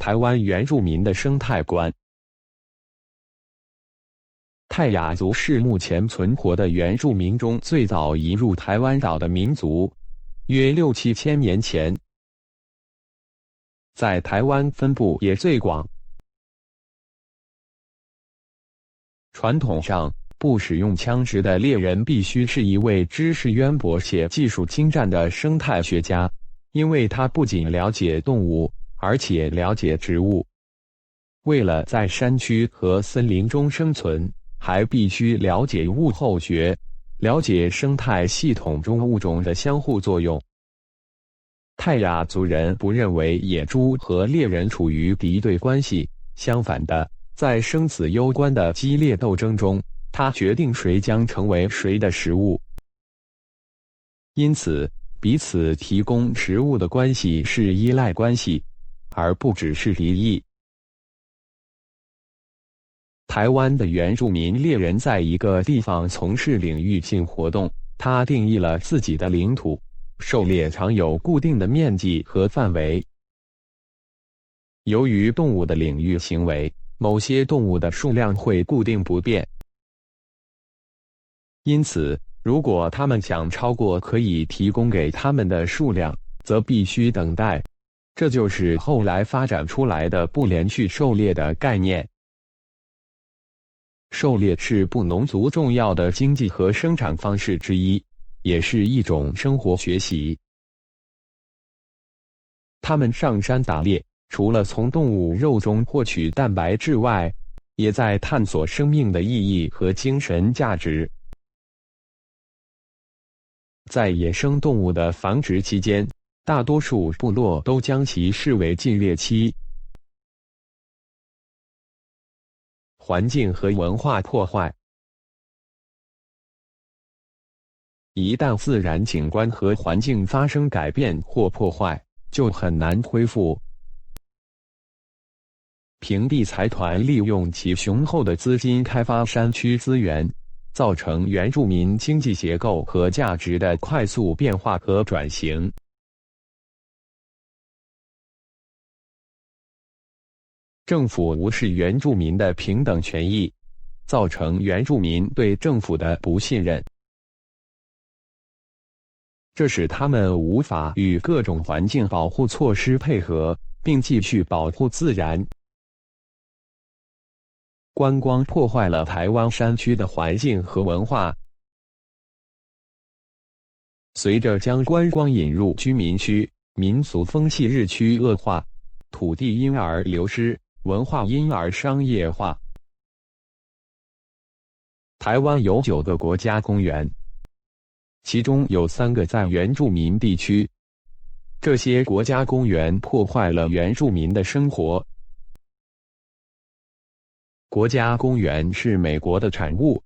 台湾原住民的生态观。泰雅族是目前存活的原住民中最早移入台湾岛的民族，约6、7千年前，在台湾分布也最广。传统上，不使用枪支的猎人必须是一位知识渊博且技术精湛的生态学家，因为他不仅了解动物，而且了解植物。为了在山区和森林中生存，还必须了解物候学，了解生态系统中物种的相互作用。泰雅族人不认为野猪和猎人处于敌对关系，相反的，在生死攸关的激烈斗争中，他决定谁将成为谁的食物。因此，彼此提供食物的关系是依赖关系，而不只是敌意。台湾的原住民猎人在一个地方从事领域性活动，他定义了自己的领土，狩猎常有固定的面积和范围。由于动物的领域行为，某些动物的数量会固定不变，因此，如果他们想超过可以提供给他们的数量，则必须等待。这就是后来发展出来的不连续狩猎的概念。狩猎是布农族重要的经济和生产方式之一，也是一种生活学习。他们上山打猎，除了从动物肉中获取蛋白质外，也在探索生命的意义和精神价值。在野生动物的繁殖期间，大多数部落都将其视为禁猎期。环境和文化破坏。一旦自然景观和环境发生改变或破坏，就很难恢复。平地财团利用其雄厚的资金开发山区资源，造成原住民经济结构和价值的快速变化和转型。政府无视原住民的平等权益，造成原住民对政府的不信任，这使他们无法与各种环境保护措施配合，并继续保护自然。观光破坏了台湾山区的环境和文化。随着将观光引入居民区，民俗风气日趋恶化，土地因而流失，文化因而商业化。台湾有9个国家公园，其中有3个在原住民地区。这些国家公园破坏了原住民的生活。国家公园是美国的产物。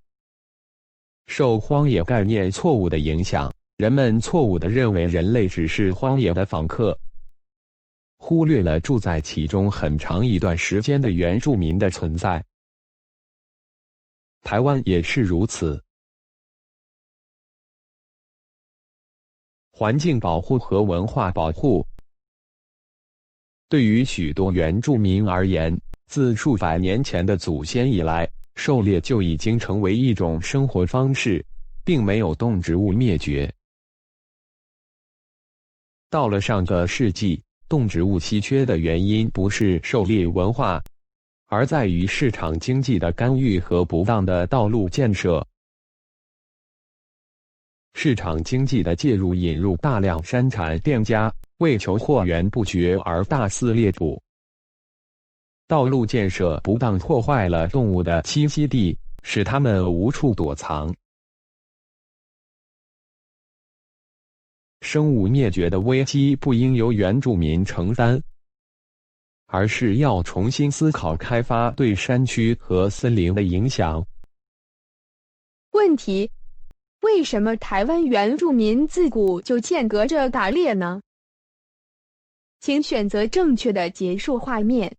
受荒野概念错误的影响，人们错误地认为人类只是荒野的访客，忽略了住在其中很长一段时间的原住民的存在。台湾也是如此。环境保护和文化保护。对于许多原住民而言，自数百年前的祖先以来，狩猎就已经成为一种生活方式，并没有动植物灭绝。到了上个世纪，动植物稀缺的原因不是狩猎文化，而在于市场经济的干预和不当的道路建设。市场经济的介入引入大量山产店家，为求货源不绝而大肆猎捕。道路建设不当破坏了动物的栖息地，使它们无处躲藏。生物灭绝的危机不应由原住民承担，而是要重新思考开发对山区和森林的影响。问题：为什么台湾原住民自古就间隔着打猎呢？请选择正确的结束画面。